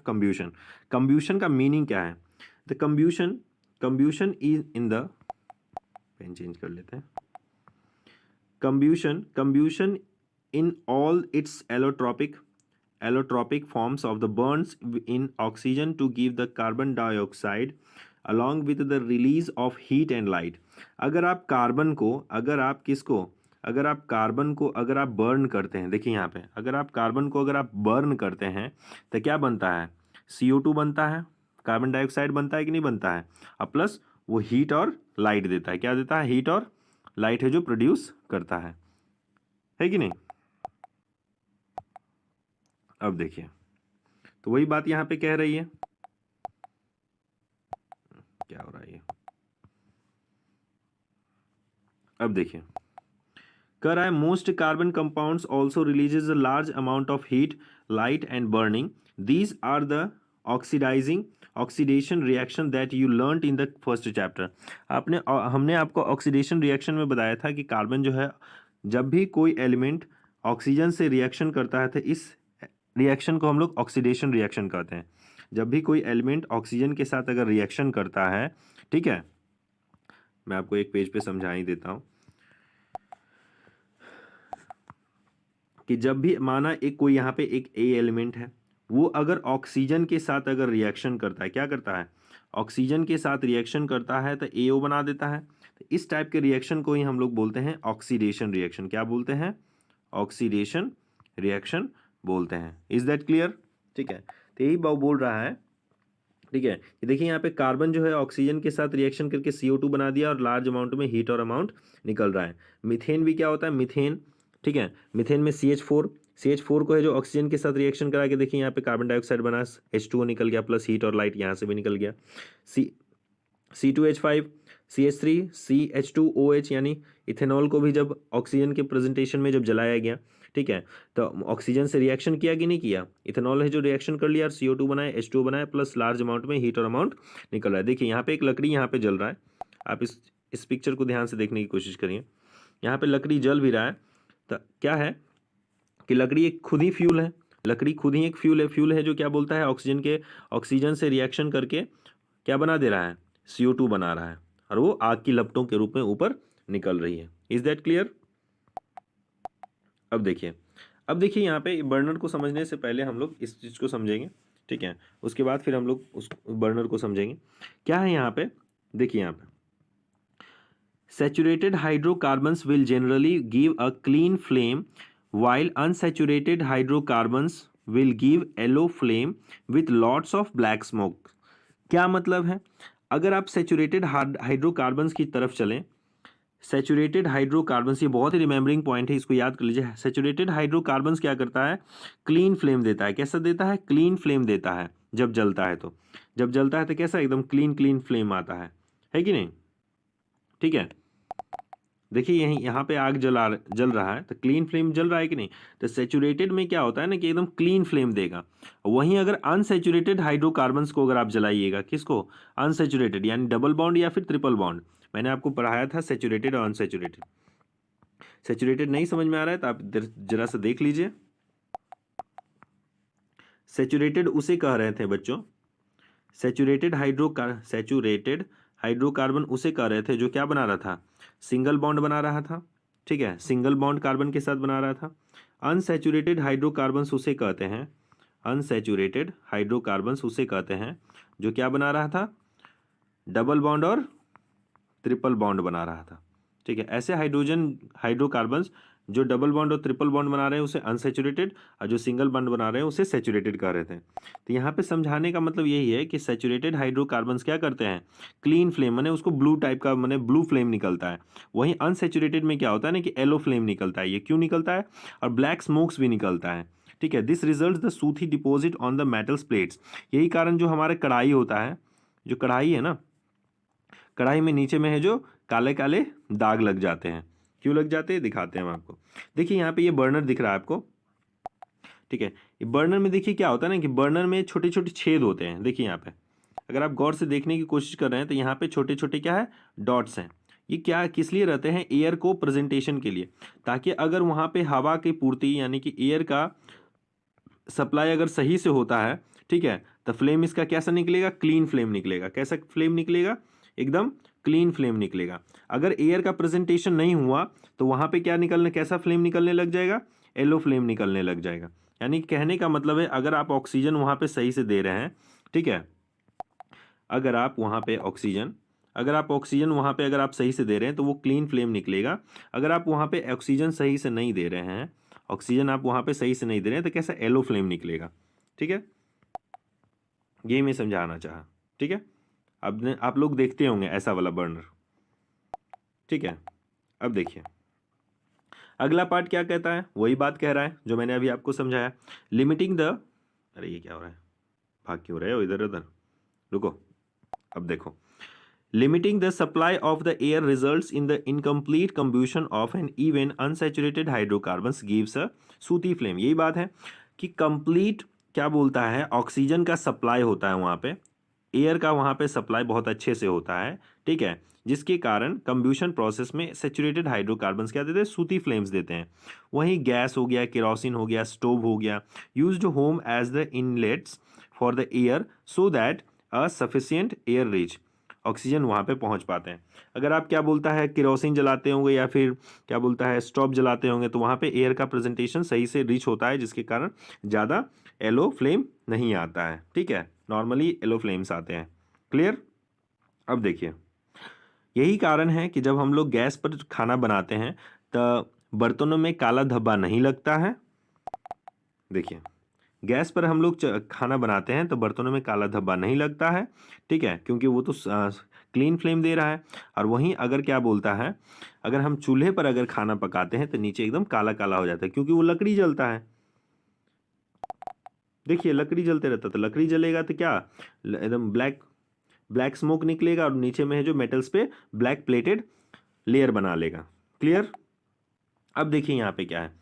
Of कंब्यूशन। कंब्यूशन का meaning क्या है? The combustion is in the, pen change कर लेते हैं। कंब्यूशन in all its allotropic forms of the burns in oxygen to give the carbon dioxide along with the release of heat and light। अगर आप carbon को, अगर आप किसको, अगर आप कार्बन को अगर आप बर्न करते हैं, देखिए यहाँ पे अगर आप कार्बन को अगर आप बर्न करते हैं तो क्या बनता है? CO2 बनता है, कार्बन डाइऑक्साइड बनता है कि नहीं बनता है? और प्लस वो हीट और लाइट देता है। क्या देता है? हीट और लाइट है जो प्रोड्यूस करता है कि नहीं? अब देखिए, तो वही बात यहां पे कह रही है, क्या हो रहा है ये, अब देखिए कह रहा है most carbon compounds also releases a large amount of heat, light and burning. These are the oxidation reaction that you learned in the first chapter. हमने आपको ऑक्सीडेशन रिएक्शन में बताया था कि कार्बन जो है, जब भी कोई एलिमेंट ऑक्सीजन से रिएक्शन करता है तो इस रिएक्शन को हम लोग ऑक्सीडेशन रिएक्शन कहते हैं। जब भी कोई एलिमेंट ऑक्सीजन के साथ अगर रिएक्शन करता है, ठीक है, मैं आपको एक पेज पे समझा ही देता हूं कि जब भी माना एक कोई यहाँ पे एक ए एलिमेंट है, वो अगर ऑक्सीजन के साथ अगर रिएक्शन करता है, क्या करता है? ऑक्सीजन के साथ रिएक्शन करता है तो AO बना देता है। तो इस टाइप के रिएक्शन को ही हम लोग बोलते हैं ऑक्सीडेशन रिएक्शन। क्या बोलते हैं? ऑक्सीडेशन रिएक्शन बोलते हैं। Is that clear? ठीक है, तो यही बोल रहा है, ठीक है, कि देखिए यहाँ पे कार्बन जो है ऑक्सीजन के साथ रिएक्शन करके CO2 बना दिया और लार्ज अमाउंट में हीट और अमाउंट निकल रहा है। मीथेन भी क्या होता है? मीथेन, ठीक है, मीथेन में CH4 को है जो ऑक्सीजन के साथ रिएक्शन करा के देखिए यहाँ पे कार्बन डाइऑक्साइड बना, H2O निकल गया प्लस हीट और लाइट यहाँ से भी निकल गया। C2H5, CH3, CH2OH यानी इथेनॉल को भी जब ऑक्सीजन के प्रेजेंटेशन में जब जलाया गया, ठीक है, तो ऑक्सीजन से रिएक्शन किया कि नहीं किया? इथेनॉल है जो रिएक्शन कर लिया और CO2 बनाया, H2O बनाया प्लस लार्ज अमाउंट में हीट और अमाउंट निकल रहा है। देखिए यहाँ पे एक लकड़ी यहाँ पे जल रहा है, आप इस पिक्चर को ध्यान से देखने की कोशिश करिए। यहाँ पे लकड़ी जल भी रहा है, तो क्या है कि लकड़ी एक खुद ही फ्यूल है, लकड़ी खुद ही एक फ्यूल है जो क्या बोलता है? ऑक्सीजन से रिएक्शन करके क्या बना दे रहा है? CO2 बना रहा है और वो आग की लपटों के रूप में ऊपर निकल रही है। Is that clear? अब देखिए यहाँ पे बर्नर को समझने से पहले हम लोग इस चीज़ को समझेंगे, ठीक है, उसके बाद फिर हम लोग उस बर्नर को समझेंगे। क्या है यहाँ पे? देखिए यहाँ पे saturated hydrocarbons will generally give a clean flame while unsaturated hydrocarbons will give yellow flame with lots of black smoke। क्या मतलब है? अगर आप सैचुरेटेड हाइड्रोकार्बन्स की तरफ चलें, सैचुरेटेड हाइड्रोकार्बन्स, ये बहुत ही रिमेंबरिंग पॉइंट है, इसको याद कर लीजिए। सैचुरेटेड हाइड्रोकार्बन्स क्या करता है? क्लीन फ्लेम देता है। कैसा देता है? क्लीन फ्लेम देता है। जब जलता है तो, जब जलता है तो कैसा? एकदम क्लीन फ्लेम आता है कि नहीं? ठीक है, देखिए यहाँ पे आग जल रहा है तो क्लीन फ्लेम जल रहा है कि नहीं? तो सैचुरेटेड में क्या होता है ना कि एकदम क्लीन फ्लेम देगा। वहीं अगर अनसैचुरेटेड हाइड्रोकार्बन्स को अगर आप जलाइएगा, किसको? अनसैचुरेटेड यानी डबल बॉन्ड या फिर ट्रिपल बॉन्ड। मैंने आपको पढ़ाया था सैचुरेटेड और अनसैचुरेटेड। सैचुरेटेड नहीं समझ में आ रहा है तो आप जरा सा देख लीजिए। सैचुरेटेड उसे कह रहे थे बच्चों, सैचुरेटेड हाइड्रोकार्बन उसे कह रहे थे जो क्या बना रहा था? सिंगल बॉन्ड बना रहा था, ठीक है, सिंगल बॉन्ड कार्बन के साथ बना रहा था। अनसैचुरेटेड हाइड्रोकार्बन्स उसे कहते हैं, अनसैचुरेटेड हाइड्रोकार्बन्स उसे कहते हैं जो क्या बना रहा था? डबल बॉन्ड और ट्रिपल बॉन्ड बना रहा था, ठीक है। ऐसे हाइड्रोकार्बन्स जो डबल बॉन्ड और ट्रिपल बॉन्ड बना रहे हैं उसे अनसैचुरेटेड, और जो सिंगल बॉन्ड बना रहे हैं उसे सैचुरेटेड कह रहे थे। तो यहाँ पे समझाने का मतलब यही है कि सैचुरेटेड हाइड्रोकार्बन्स क्या करते हैं? क्लीन फ्लेम, माने उसको ब्लू टाइप का, माने ब्लू फ्लेम निकलता है। वहीं अनसैचुरेटेड में क्या होता है ना कि येलो फ्लेम निकलता है। ये क्यों निकलता है? और ब्लैक स्मोक्स भी निकलता है, ठीक है। This result the sooty deposit on the metals plates. यही कारण जो हमारे कढ़ाई होता है, जो कढ़ाई है ना, कढ़ाई में नीचे में है जो काले काले दाग लग जाते हैं। क्यों लग जाते हैं? दिखाते हैं हम आपको। देखिए यहाँ पे ये बर्नर दिख रहा है आपको, ठीक है। ये बर्नर में देखिए क्या होता है ना कि बर्नर में छोटे छोटे छेद होते हैं। देखिए यहाँ पे अगर आप गौर से देखने की कोशिश कर रहे हैं तो यहाँ पे छोटे छोटे क्या है? डॉट्स हैं। ये क्या किस लिए रहते हैं? एयर को प्रेजेंटेशन के लिए, ताकि अगर वहाँ पे हवा की पूर्ति यानी कि एयर का सप्लाई अगर सही से होता है, ठीक है, तो फ्लेम इसका कैसा निकलेगा, क्लीन फ्लेम निकलेगा। कैसा फ्लेम निकलेगा, एकदम क्लीन फ्लेम निकलेगा। अगर एयर का प्रेजेंटेशन नहीं हुआ तो वहां पे क्या निकलने, कैसा फ्लेम निकलने लग जाएगा, येलो फ्लेम निकलने लग जाएगा। यानी कहने का मतलब है अगर आप ऑक्सीजन वहां पे सही से दे रहे हैं, ठीक है, अगर आप वहां पे ऑक्सीजन अगर आप सही से दे रहे हैं तो वो क्लीन फ्लेम निकलेगा। अगर आप वहां पे ऑक्सीजन सही से नहीं दे रहे हैं, ऑक्सीजन आप वहां पे सही से नहीं दे रहे हैं, तो कैसा येलो फ्लेम निकलेगा। ठीक है, ये मैं समझाना चाहा। ठीक है, अब आप लोग देखते होंगे ऐसा वाला बर्नर। ठीक है, अब देखिए अगला पार्ट क्या कहता है, वही बात कह रहा है जो मैंने अभी आपको समझाया। लिमिटिंग द, अरे ये क्या हो रहा है, भाग क्यों रहे हो इधर उधर, रुको। अब देखो, limiting the supply of the air results in the incomplete combustion of an even unsaturated hydrocarbons gives a सूती flame। यही बात है कि कंप्लीट क्या बोलता है, ऑक्सीजन का सप्लाई होता है वहाँ पे, एयर का वहाँ पे सप्लाई बहुत अच्छे से होता है। ठीक है, जिसके कारण कंब्यूशन प्रोसेस में सेचुरेटेड हाइड्रोकार्बन्स क्या देते हैं, सूती फ्लेम्स देते हैं। वहीं गैस हो गया, केरोसिन हो गया, स्टोव हो गया, used home as the inlets for the air so that a sufficient air reach, oxygen वहाँ पे पहुँच पाते हैं। अगर आप क्या बोलता है केरोसिन जलाते होंगे या फिर क्या बोलता है स्टोव जलाते होंगे तो वहाँ पे एयर का प्रेजेंटेशन सही से रीच होता है, जिसके कारण ज़्यादा येलो फ्लेम नहीं आता है। ठीक है, नॉर्मली येलो फ्लेम्स आते हैं। क्लियर। अब देखिए यही कारण है कि जब हम लोग गैस पर खाना बनाते हैं तो बर्तनों में काला धब्बा नहीं लगता है। देखिए गैस पर हम लोग खाना बनाते हैं तो बर्तनों में काला धब्बा नहीं लगता है। ठीक है, क्योंकि वो तो क्लीन फ्लेम दे रहा है। और वहीं अगर क्या बोलता है, अगर हम चूल्हे पर अगर खाना पकाते हैं तो नीचे एकदम काला काला हो जाता है, क्योंकि वो लकड़ी जलता है। देखिए लकड़ी जलते रहता, तो लकड़ी जलेगा तो क्या एकदम ब्लैक ब्लैक स्मोक निकलेगा और नीचे में है जो मेटल्स पे ब्लैक प्लेटेड लेयर बना लेगा। क्लियर। अब देखिए यहाँ पे क्या है,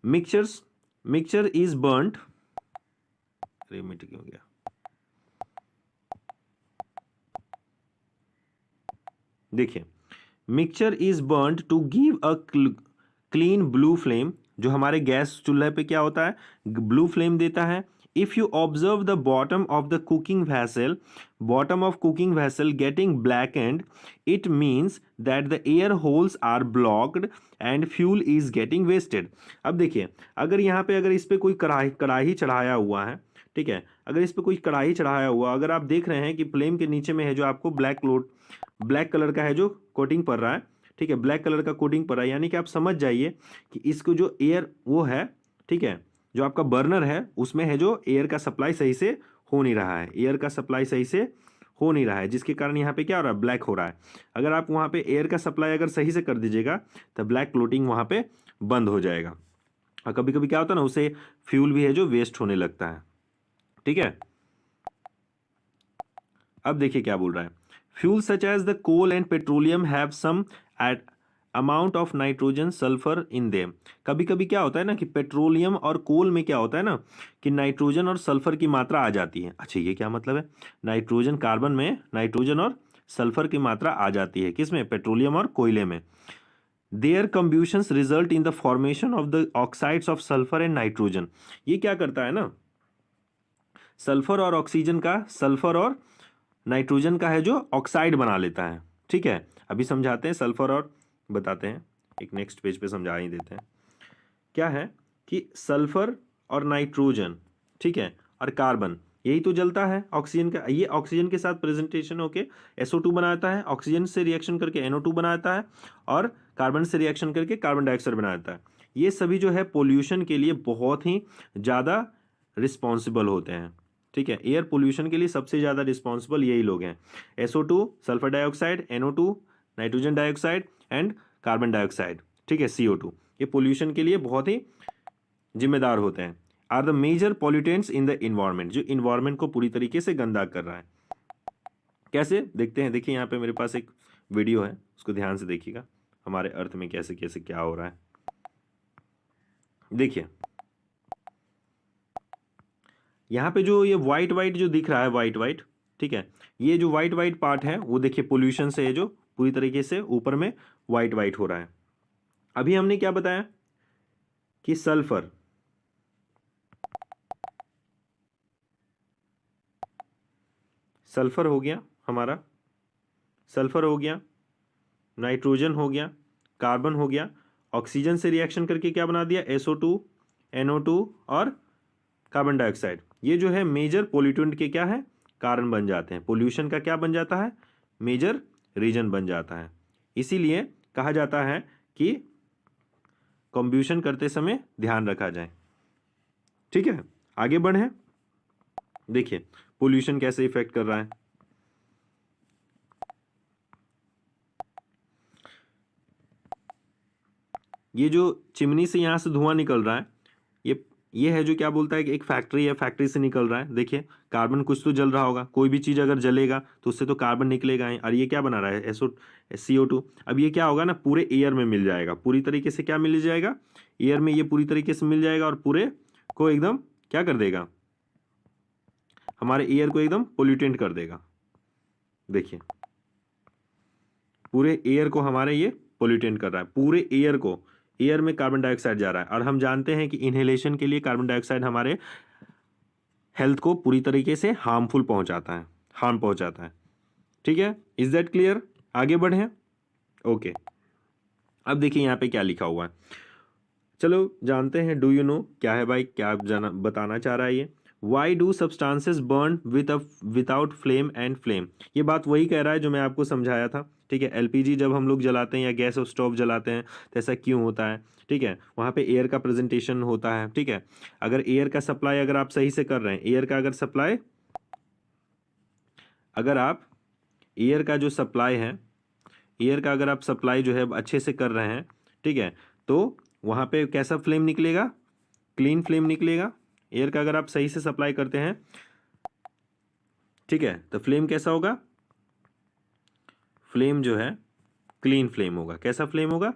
मिक्सचर इज बर्न्ड, अरे मिट क्यों गया, देखिए mixture is burned to give a clean blue flame. जो हमारे गैस चूल्हे पे क्या होता है, ब्लू फ्लेम देता है। If you observe the bottom of cooking vessel getting black and, it means that the air holes are blocked and fuel is getting wasted. अब देखिए अगर यहाँ पे अगर इस पे कोई कढ़ाई चढ़ाया हुआ है, ठीक है, अगर इस पे कोई कढ़ाई चढ़ाया हुआ, अगर आप देख रहे हैं कि फ्लेम के नीचे में है जो आपको ब्लैक कलर का है जो कोटिंग पड़ रहा है, ठीक है, ब्लैक कलर का कोटिंग पड़ रहा है, यानी कि आप समझ जाइए कि इसको जो एयर वो है, ठीक है, जो आपका बर्नर है उसमें है जो एयर का सप्लाई सही से हो नहीं रहा है, एयर का सप्लाई सही से हो नहीं रहा है, जिसके कारण यहाँ पे क्या हो रहा है, ब्लैक हो रहा है। अगर आप वहाँ पे एयर का सप्लाई अगर सही से कर दीजिएगा तो ब्लैक क्लोटिंग वहाँ पे बंद हो जाएगा। और कभी कभी क्या होता है ना, उसे फ्यूल भी है जो वेस्ट होने लगता है। ठीक है, अब देखिए क्या बोल रहा है, fuel such as the coal and petroleum have some at amount of nitrogen sulphur in them. कभी कभी क्या होता है ना कि पेट्रोलियम और कोल में क्या होता है ना कि नाइट्रोजन और सल्फर की मात्रा आ जाती है। अच्छा ये क्या मतलब है, नाइट्रोजन कार्बन में नाइट्रोजन और सल्फर की मात्रा आ जाती है, किसमें, पेट्रोलियम और कोयले में। Their combustions result in the formation of the oxides of sulphur and nitrogen. ये क्या करता है ना, सल्फर और ऑक्सीजन का, सल्फर और नाइट्रोजन का है जो ऑक्साइड बना लेता है। ठीक है, अभी समझाते हैं सल्फर और बताते हैं, एक नेक्स्ट पेज पे समझा ही देते हैं। क्या है कि सल्फर और नाइट्रोजन, ठीक है, और कार्बन, यही तो जलता है ऑक्सीजन का, ये ऑक्सीजन के साथ प्रेजेंटेशन होके SO2 बनाता है, ऑक्सीजन से रिएक्शन करके NO2 बनाता है, और कार्बन से रिएक्शन करके कार्बन डाइऑक्साइड बनाता है। ये सभी जो है पोल्यूशन के लिए बहुत ही ज़्यादा रिस्पॉन्सिबल होते हैं। ठीक है, एयर पोल्यूशन के लिए सबसे ज़्यादा रिस्पॉन्सिबल यही लोग हैं, SO2 sulphur dioxide, NO2 nitrogen dioxide and carbon dioxide, ठीक है, CO2, ये पोल्यूशन के लिए बहुत ही जिम्मेदार होते हैं। Are the major pollutants in the environment, जो इन्वायरमेंट को पूरी तरीके से गंदा कर रहा है। कैसे देखते हैं, देखिए यहाँ पे मेरे पास एक वीडियो है, उसको ध्यान से देखिएगा, हमारे अर्थ में कैसे कैसे क्या हो रहा है। देखिए यहाँ पे जो ये वाइट वाइट जो दिख रहा है, वाइट वाइट, ठीक है, ये जो वाइट वाइट पार्ट है वो देखिए पोल्यूशन से है जो पूरी तरीके से ऊपर में वाइट वाइट हो रहा है। अभी हमने क्या बताया कि सल्फर, सल्फर हो गया हमारा, सल्फर हो गया, नाइट्रोजन हो गया, कार्बन हो गया, ऑक्सीजन से रिएक्शन करके क्या बना दिया, SO2, NO2 और कार्बन डाइऑक्साइड। ये जो है मेजर पोल्यूटेंट के क्या है, कारण बन जाते हैं। पोल्यूशन का क्या बन जाता है, मेजर रीजन बन जाता है। इसीलिए कहा जाता है कि कंब्यूशन करते समय ध्यान रखा जाए। ठीक है, आगे बढ़े। देखिए पोल्यूशन कैसे इफेक्ट कर रहा है। ये जो चिमनी से यहाँ से धुआं निकल रहा है, ये है जो क्या बोलता है कि एक फैक्ट्री है, फैक्ट्री से निकल रहा है। देखिए कार्बन कुछ तो जल रहा होगा, कोई भी चीज़ अगर जलेगा तो उससे तो कार्बन निकलेगा ही। और ये क्या बना रहा है, CO2। अब ये क्या होगा ना, पूरे एयर में मिल जाएगा, पूरी तरीके से क्या मिल जाएगा, एयर में ये पूरी तरीके से मिल जाएगा और पूरे को एकदम क्या कर देगा, हमारे एयर को एकदम पोल्यूटेंट कर देगा। देखिए पूरे एयर को हमारे ये पोल्यूटेंट कर रहा है, पूरे एयर को। एयर में कार्बन डाइऑक्साइड जा रहा है और हम जानते हैं कि इनहेलेशन के लिए कार्बन डाइऑक्साइड हमारे हेल्थ को पूरी तरीके से हार्म पहुंचाता है। ठीक है, इज दैट क्लियर। आगे बढ़े। ओके, अब देखिए यहाँ पे क्या लिखा हुआ है, चलो जानते हैं। डू यू नो क्या है भाई, क्या बताना चाह रहा है ये। Why do substances burn without flame and flame. ये बात वही कह रहा है जो मैं आपको समझाया था। ठीक है, LPG जब हम लोग जलाते हैं या गैस और स्टोव जलाते हैं तो ऐसा क्यों होता है। ठीक है, वहाँ पे एयर का प्रेजेंटेशन होता है। ठीक है, अगर एयर का सप्लाई अगर आप सही से कर रहे हैं, एयर का अगर सप्लाई, अगर आप एयर का जो सप्लाई है, एयर का अगर आप सप्लाई जो है अच्छे से कर रहे हैं, ठीक है, तो वहाँ पे कैसा फ्लेम निकलेगा, क्लीन फ्लेम निकलेगा। एयर का अगर आप सही से सप्लाई करते हैं, ठीक है, तो फ्लेम कैसा होगा, फ्लेम जो है क्लीन फ्लेम होगा। कैसा फ्लेम होगा,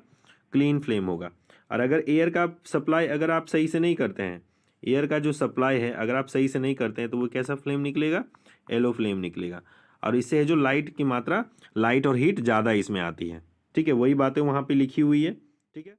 क्लीन फ्लेम होगा। और अगर एयर का सप्लाई अगर आप सही से नहीं करते हैं, एयर का जो सप्लाई है अगर आप सही से नहीं करते हैं, तो वो कैसा फ्लेम निकलेगा, येलो फ्लेम निकलेगा। और इससे है जो लाइट की मात्रा, लाइट और हीट ज़्यादा इसमें आती है। ठीक है, वही बातें वहाँ पे लिखी हुई है। ठीक है।